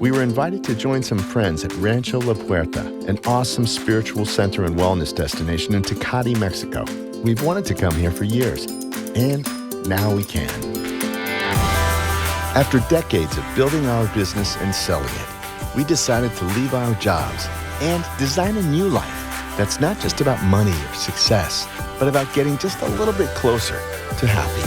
We were invited to join some friends at Rancho La Puerta, an awesome spiritual center and wellness destination in Tecate, Mexico. We've wanted to come here for years, and now we can. After decades of building our business and selling it, we decided to leave our jobs and design a new life that's not just about money or success, but about getting just a little bit closer to happy.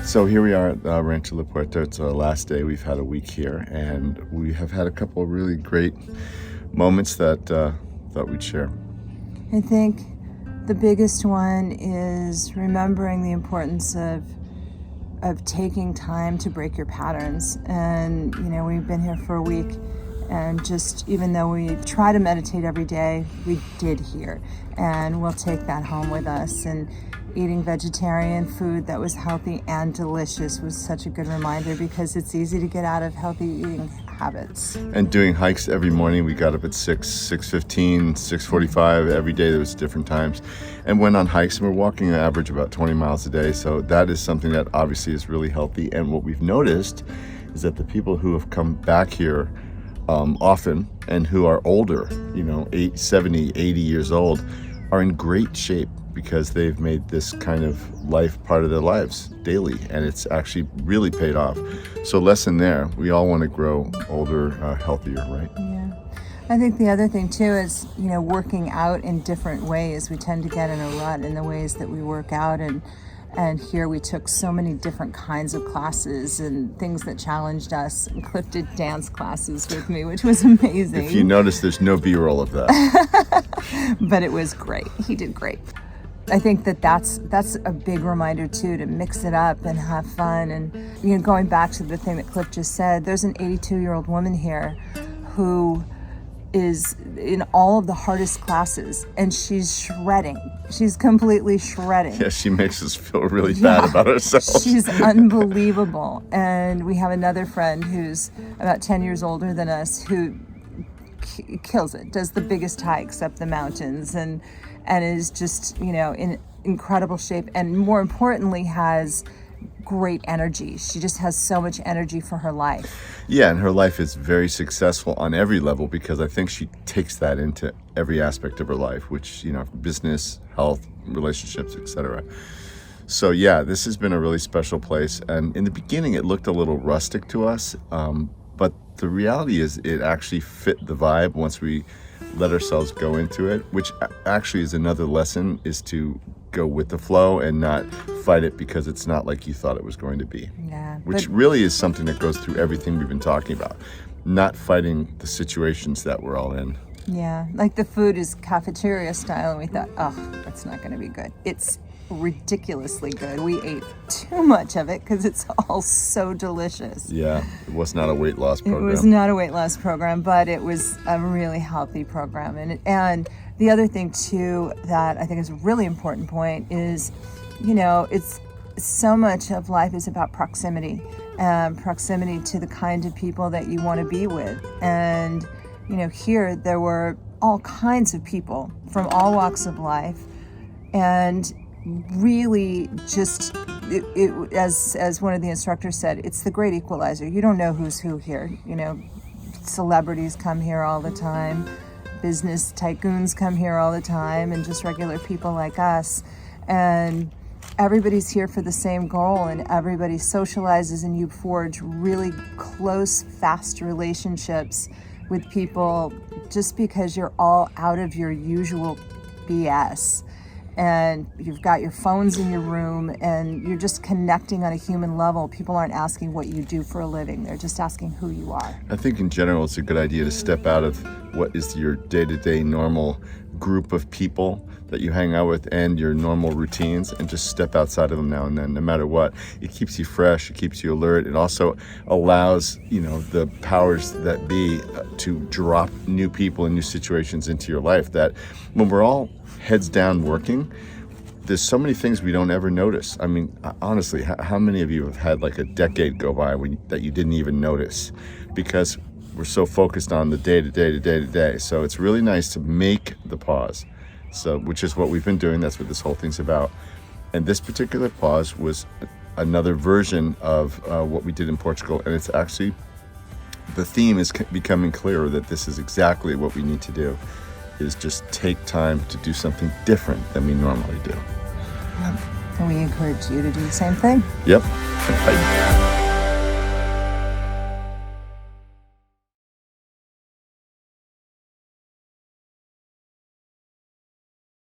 So here we are at Rancho La Puerta. It's our last day. We've had a week here, and we have had a couple of really great moments that thought we'd share. I think the biggest one is remembering the importance of taking time to break your patterns. And we've been here for a week, and just even though we try to meditate every day, we did here, and we'll take that home with us. And eating vegetarian food that was healthy and delicious was such a good reminder, because it's easy to get out of healthy eating habits. And doing hikes every morning. We got up at 6:15, 6:45 every day. There was different times, and went on hikes. And we're walking an average about 20 miles a day. So that is something that obviously is really healthy. And what we've noticed is that the people who have come back here often and who are older, 70, 80 years old, are in great shape, because they've made this kind of life part of their lives daily, and it's actually really paid off. So lesson there, we all want to grow older, healthier, right? Yeah. I think the other thing too is, working out in different ways. We tend to get in a rut in the ways that we work out, and here we took so many different kinds of classes and things that challenged us. And Cliff did dance classes with me, which was amazing. If you notice, there's no B-roll of that. But it was great. He did great. I think that's a big reminder too, to mix it up and have fun. And going back to the thing that Cliff just said, there's an 82-year-old woman here who is in all of the hardest classes, and she's shredding. She's completely shredding. Yeah, she makes us feel really bad about ourselves. She's unbelievable. And we have another friend who's about 10 years older than us who kills it, does the biggest hikes up the mountains, and is just, in incredible shape, and more importantly, has great energy. She just has so much energy for her life. Yeah, and her life is very successful on every level, because I think she takes that into every aspect of her life, which, business, health, relationships, etc. So yeah, this has been a really special place. And in the beginning, it looked a little rustic to us, but the reality is it actually fit the vibe once we let ourselves go into it, which actually is another lesson, is to go with the flow and not fight it because it's not like you thought it was going to be. Yeah, which really is something that goes through everything we've been talking about, not fighting the situations that we're all in. Yeah, like the food is cafeteria style, and we thought, oh, that's not going to be good. It's ridiculously good. We ate too much of it because it's all so delicious. Yeah, it was not a weight loss program. It was not a weight loss program, but it was a really healthy program. And the other thing too that I think is a really important point is, it's so much of life is about proximity, proximity to the kind of people that you want to be with. And here there were all kinds of people from all walks of life, and really just as one of the instructors said, it's the great equalizer. You don't know who's who here. Celebrities come here all the time, business tycoons come here all the time, and just regular people like us, and everybody's here for the same goal, and everybody socializes, and you forge really close, fast relationships with people just because you're all out of your usual BS. And you've got your phones in your room, and you're just connecting on a human level. People aren't asking what you do for a living. They're just asking who you are. I think in general, it's a good idea to step out of what is your day-to-day normal group of people that you hang out with and your normal routines, and just step outside of them now and then, no matter what. It keeps you fresh, it keeps you alert. It also allows, the powers that be to drop new people and new situations into your life, that when we're all heads down working, there's so many things we don't ever notice. I mean, honestly, how many of you have had like a decade go by that you didn't even notice, because we're so focused on the day to day to day to day. So it's really nice to make the pause. So, which is what we've been doing. That's what this whole thing's about. And this particular pause was another version of what we did in Portugal, and it's actually, the theme is becoming clearer that this is exactly what we need to do, is just take time to do something different than we normally do. And we encourage you to do the same thing. Yep. Bye.